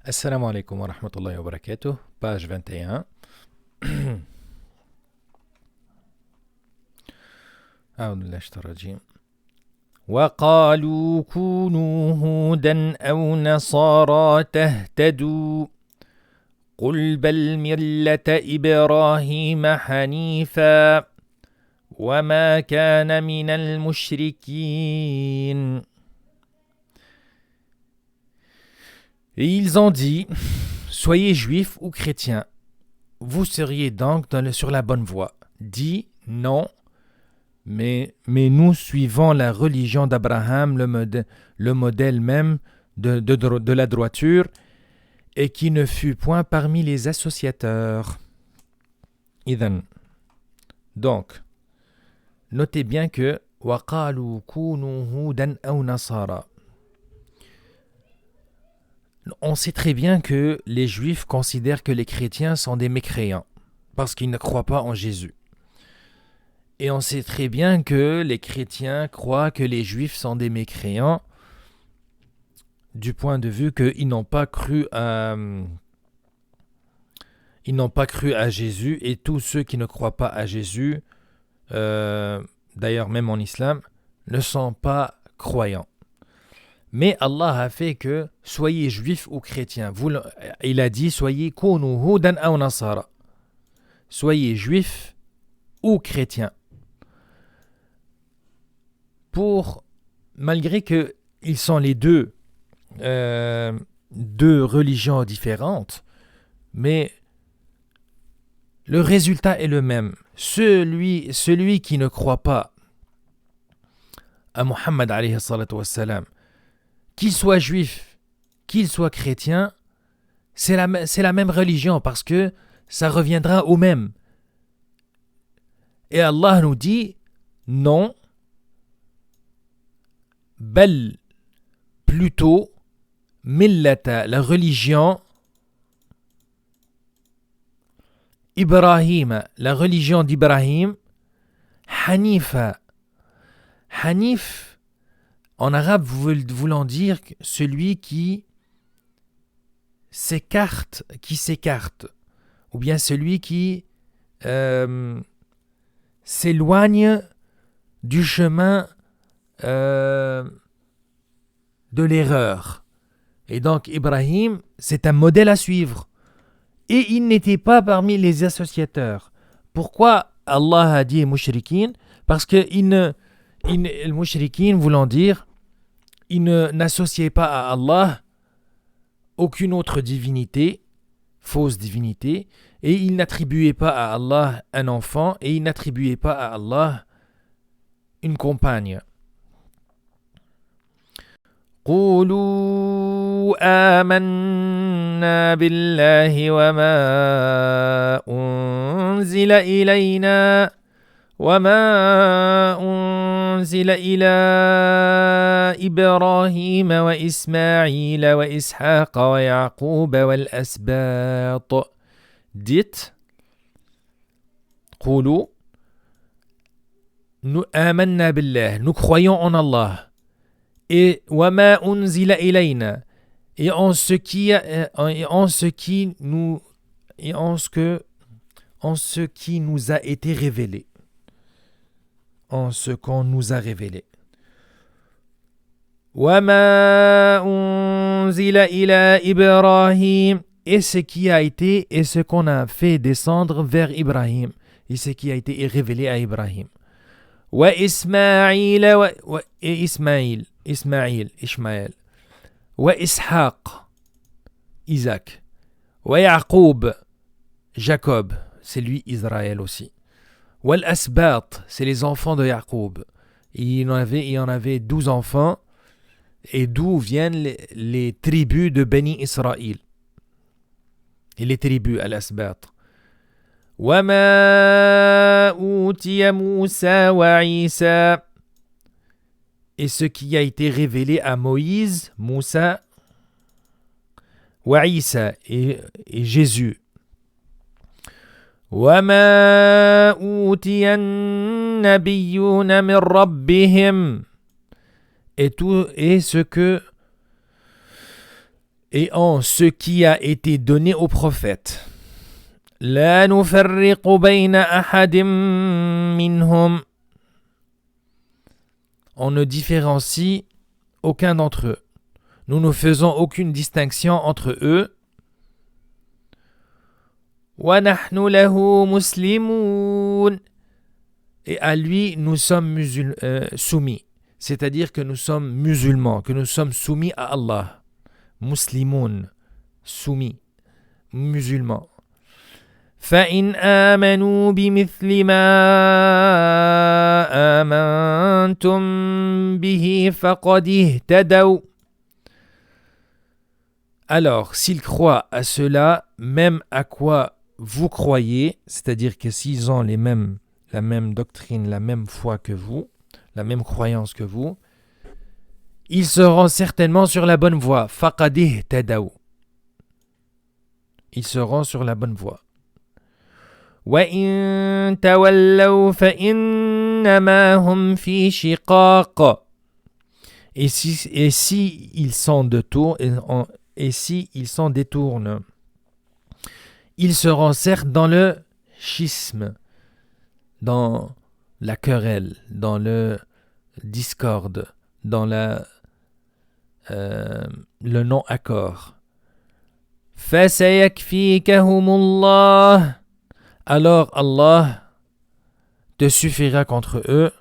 Assalamu alaikum wa rahmatullahi wa barakatuh, page 21. أعوذ بالله من الشيطان الرجيم. وقالوا كونوا هودا أو نصارى تهتدوا قل بل ملة إبراهيم حنيفا وما كان من المشركين. Et ils ont dit, soyez juifs ou chrétiens, vous seriez donc sur la bonne voie. Dit, non, mais nous suivons la religion d'Abraham, le modèle même de la droiture, et qui ne fut point parmi les associateurs. Idhan. Donc, notez bien que وَقَالُوا كُونُوا هُودًا أَوْ نَصَارَى. On sait très bien que les juifs considèrent que les chrétiens sont des mécréants parce qu'ils ne croient pas en Jésus. Et on sait très bien que les chrétiens croient que les juifs sont des mécréants du point de vue qu'ils n'ont pas cru à Jésus, et tous ceux qui ne croient pas à Jésus, d'ailleurs même en islam, ne sont pas croyants. Mais Allah a fait que soyez juifs ou chrétiens. Il a dit soyez kunu hudan aw nasara. Soyez juifs ou chrétiens. Malgré que ils sont les deux religions différentes, mais le résultat est le même. Celui qui ne croit pas à Muhammad alayhi salatu wassalam, qu'il soit juif, qu'il soit chrétien, c'est la même religion parce que ça reviendra au même. Et Allah nous dit non, bel, plutôt, millata, la religion, Ibrahim, la religion d'Ibrahim, Hanifa. Hanif, en arabe, voulant dire celui qui s'écarte, ou bien celui qui s'éloigne du chemin de l'erreur. Et donc Ibrahim, c'est un modèle à suivre. Et il n'était pas parmi les associateurs. Pourquoi Allah a dit mushrikin? Parce que le mushrikin voulant dire il n'associait pas à Allah aucune autre divinité, fausse divinité, et il n'attribuait pas à Allah un enfant, et il n'attribuait pas à Allah une compagne. قولوا آمنا بالله وما أنزل إلينا وما أنزل إلى إبراهيم وإسماعيل وإسحاق ويعقوب والأسباط. Dites, قولوا, nous آمنا بالله, nous croyons en Allah. Et وما أنزل إلينا, et en ce qui nous a été révélé. En ce qu'on nous a révélé. وَمَا أُنزِلَ إِلَى إِبْرَاهِيمَ, et ce qui a été et ce qu'on a fait descendre vers Ibrahim, et ce qui a été révélé à Ibrahim. وَإِسْمَاعِيلَ et Ismaël. وَإِسْحَاق, Isaac. وَيَعْقُوب, Jacob, c'est lui Israël aussi. Wal Asbat, c'est les enfants de Yaqub. Il y en avait 12 enfants, et d'où viennent les tribus de Beni Israël. Et les tribus Al-Asbat. Wama utiya Moussa wa Isa, et ce qui a été révélé à Moïse, Moussa, wa Isa, et Jésus. وَمَا أُوتِيَ النَّبِيُّونَ مِنْ رَبِّهِمْ, et et en ce qui a été donné aux prophètes. La nufarriqu bayna ahadim minhum. On ne différencie aucun d'entre eux. Nous ne faisons aucune distinction entre eux. Wa nahnu lahu muslimun. Et à lui, nous sommes soumis. C'est-à-dire que nous sommes musulmans, que nous sommes soumis à Allah. Muslimoun, soumis, musulmans. فَإِنْ آمَنُوا بِمِثْلِ مَا آمَنْتُمْ بِهِ فَقَدِ اهْتَدَوْا. Alors, s'ils croient à cela, même à quoi vous croyez, c'est-à-dire que s'ils ont la même doctrine, la même foi que vous, la même croyance que vous, ils seront certainement sur la bonne voie. فَقَدِ اهْتَدَوْا. Ils seront sur la bonne voie. وَإِن تَوَلَّوْا فَإِنَّمَا هُمْ فِي شِقَاقٍ. Et si ils s'en détournent, ils seront certes dans le schisme, dans la querelle, dans le discorde, dans le non-accord. فَسَيَكْفِيكَهُمُ اللَّهُ. Alors Allah te suffira contre eux.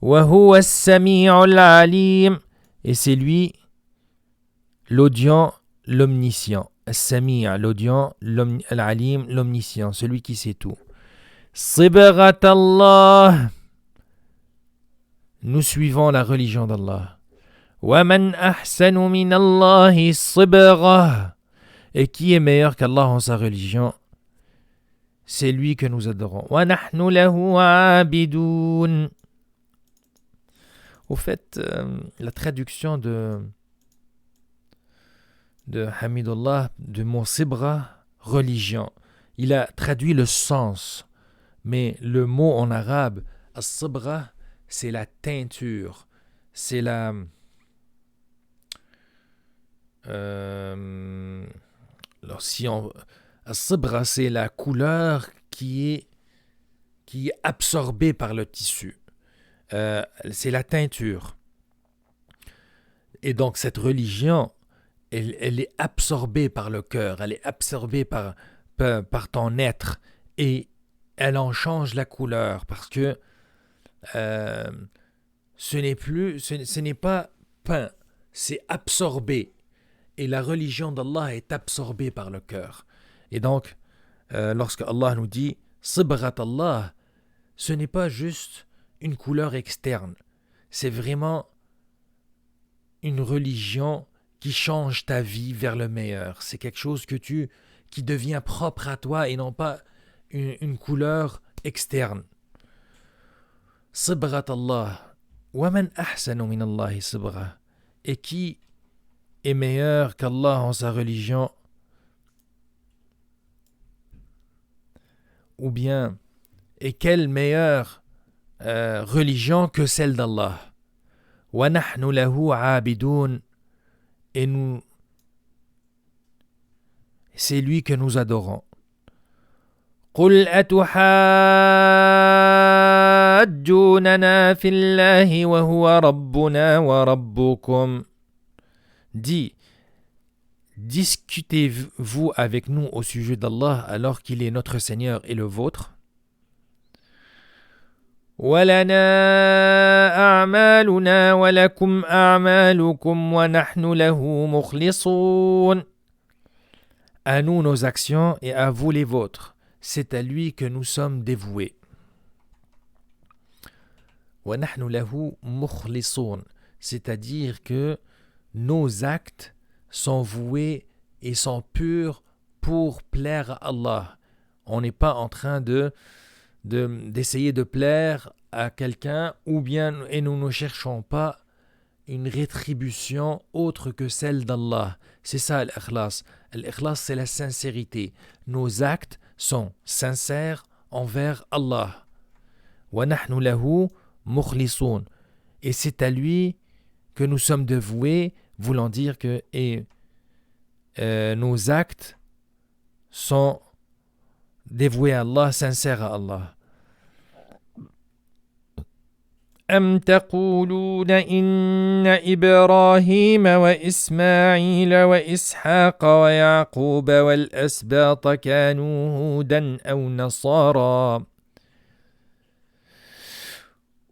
وَهُوَ السَّمِيعُ الْعَلِيمُ. Et c'est lui l'audient, l'omniscient. As-Sami', l'audient, l'Alim, l'omniscient, celui qui sait tout. صِبْغَةَ اللَّهِ. Nous suivons la religion d'Allah. وَمَنْ أَحْسَنُ مِنَ اللَّهِ صِبْغَةً. Et qui est meilleur qu'Allah en sa religion? C'est lui que nous adorons. وَنَحْنُ لَهُ عَابِدُونَ. Au fait, la traduction de Hamidullah, du mot sibra, religion, il a traduit le sens. Mais le mot en arabe, as-sibra, c'est la teinture. C'est la... as-sibra, c'est la couleur qui est absorbée par le tissu. C'est la teinture. Et donc cette religion, elle est absorbée par le cœur, elle est absorbée par ton être, et elle en change la couleur, parce que ce n'est pas peint, c'est absorbé. Et la religion d'Allah est absorbée par le cœur. Et donc, lorsque Allah nous dit « Sibrat Allah », ce n'est pas juste une couleur externe. C'est vraiment une religion qui change ta vie vers le meilleur. C'est quelque chose qui devient propre à toi et non pas une couleur externe. Sibrat Allah. وَمَنْ أَحْسَنُ مِنَ اللَّهِ صِبْغَةً. Et qui est meilleur qu'Allah en sa religion? Ou bien, et quelle meilleure religion que celle d'Allah? وَنَحْنُ لَهُ عَابِدُونَ. Et nous, c'est lui que nous adorons. قُلْ أَتُحَاجُّونَنَا فِي اللَّهِ وَهُوَ رَبُّنَا وَرَبُّكُمْ. Dis, discutez-vous avec nous au sujet d'Allah alors qu'il est notre Seigneur et le vôtre? وَلَنَا أَعْمَالُنَا وَلَكُمْ أَعْمَالُكُمْ وَنَحْنُ لَهُ مُخْلِصُونَ. À nous nos actions et à vous les vôtres. C'est à lui que nous sommes dévoués. وَنَحْنُ لَهُ مُخْلِصُونَ. C'est-à-dire que nos actes sont voués et sont purs pour plaire à Allah. On n'est pas en train d'essayer de plaire à quelqu'un, ou bien, et nous ne cherchons pas une rétribution autre que celle d'Allah. C'est ça l'ikhlas. L'ikhlas, c'est la sincérité. Nos actes sont sincères envers Allah. وَنَحْنُ لَهُ مُخْلِصُونَ. Et c'est à lui que nous sommes dévoués, voulant dire que nos actes sont dévoués à Allah, sincères à Allah. أم تقولون إن إبراهيم وإسماعيل وإسحاق ويعقوب والأسباط كانوا هودا أو نصارى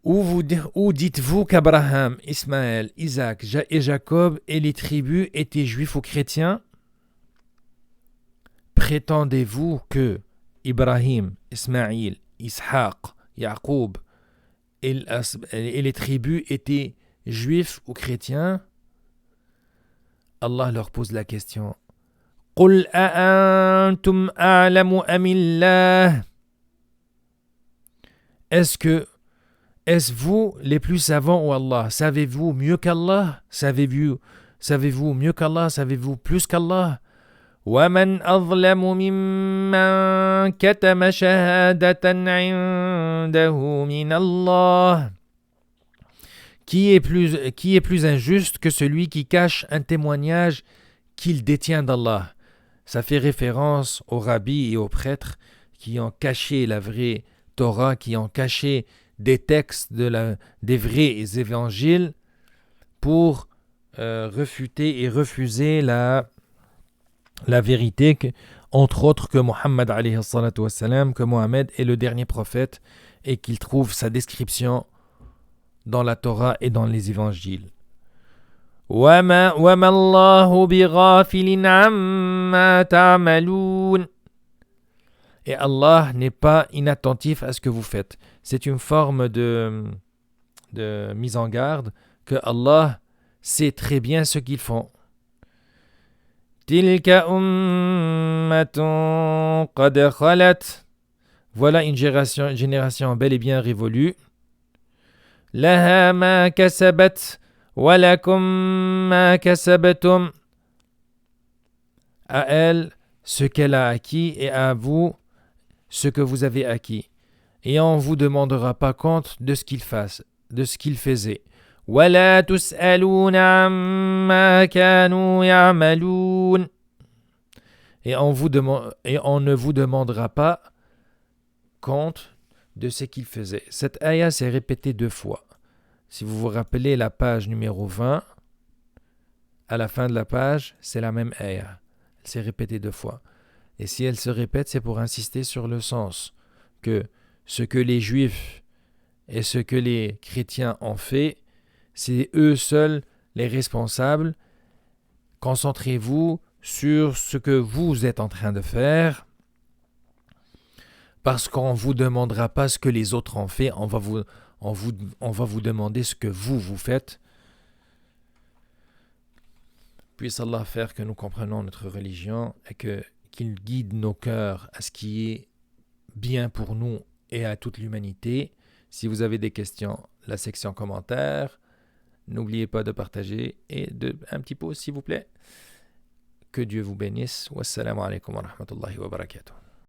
Ou dites-vous qu'Abraham, Ismaël, Isaac et Jacob et les tribus étaient juifs ou chrétiens? Prétendez-vous que Ibrahim, Ismaël, Ishaq, Jacob et les tribus étaient juifs ou chrétiens? Allah leur pose la question. قُلْ أَأَنْتُمْ أَعْلَمُ أَمِ اللَّهُ Est-ce vous les plus savants ou Allah? Savez-vous mieux qu'Allah? Savez-vous mieux qu'Allah? Savez-vous plus qu'Allah? وَمَنْ أَظْلَمُ مِمَّنْ كَتَمَ شَهَادَةً عِنْدَهُ مِنَ اللَّهِ Qui est plus injuste que celui qui cache un témoignage qu'il détient d'Allah? Ça fait référence aux rabbis et aux prêtres qui ont caché la vraie Torah, qui ont caché des textes des vrais évangiles pour refuter et refuser la vérité, entre autres que Muhammad alayhi salatu wassalam, que Mohammed est le dernier prophète et qu'il trouve sa description dans la Torah et dans les évangiles. وَمَا اللَّهُ بِغَافِلٍ عَمَّا تَعْمَلُونَ Et Allah n'est pas inattentif à ce que vous faites. C'est une forme de mise en garde que Allah sait très bien ce qu'ils font. تِلْكَ أُمَّةٌ قَدْ خَلَتْ Voilà une génération bel et bien révolue. لَهَا مَا كَسَبَتْ وَلَكُمْ مَا كَسَبْتُمْ À elle ce qu'elle a acquis et à vous ce que vous avez acquis. Et on ne vous demandera pas compte de ce qu'il faisait. وَلَا تُسْأَلُونَ عَمَّا كَانُوا يَعْمَلُونَ Et on ne vous demandera pas compte de ce qu'il faisait. Cette ayah s'est répétée 2 fois. Si vous vous rappelez la page numéro 20, à la fin de la page, c'est la même ayah. Elle s'est répétée 2 fois. Et si elle se répète, c'est pour insister sur le sens que ce que les Juifs et ce que les chrétiens ont fait, c'est eux seuls les responsables. Concentrez-vous sur ce que vous êtes en train de faire, parce qu'on ne vous demandera pas ce que les autres ont fait, on va vous demander ce que vous faites. Puisse Allah faire que nous comprenions notre religion et qu'il guide nos cœurs à ce qui est bien pour nous et à toute l'humanité. Si vous avez des questions, la section commentaires. N'oubliez pas de partager et un petit pouce s'il vous plaît. Que Dieu vous bénisse. Wassalamu alaikum wa rahmatullahi wa barakatuh.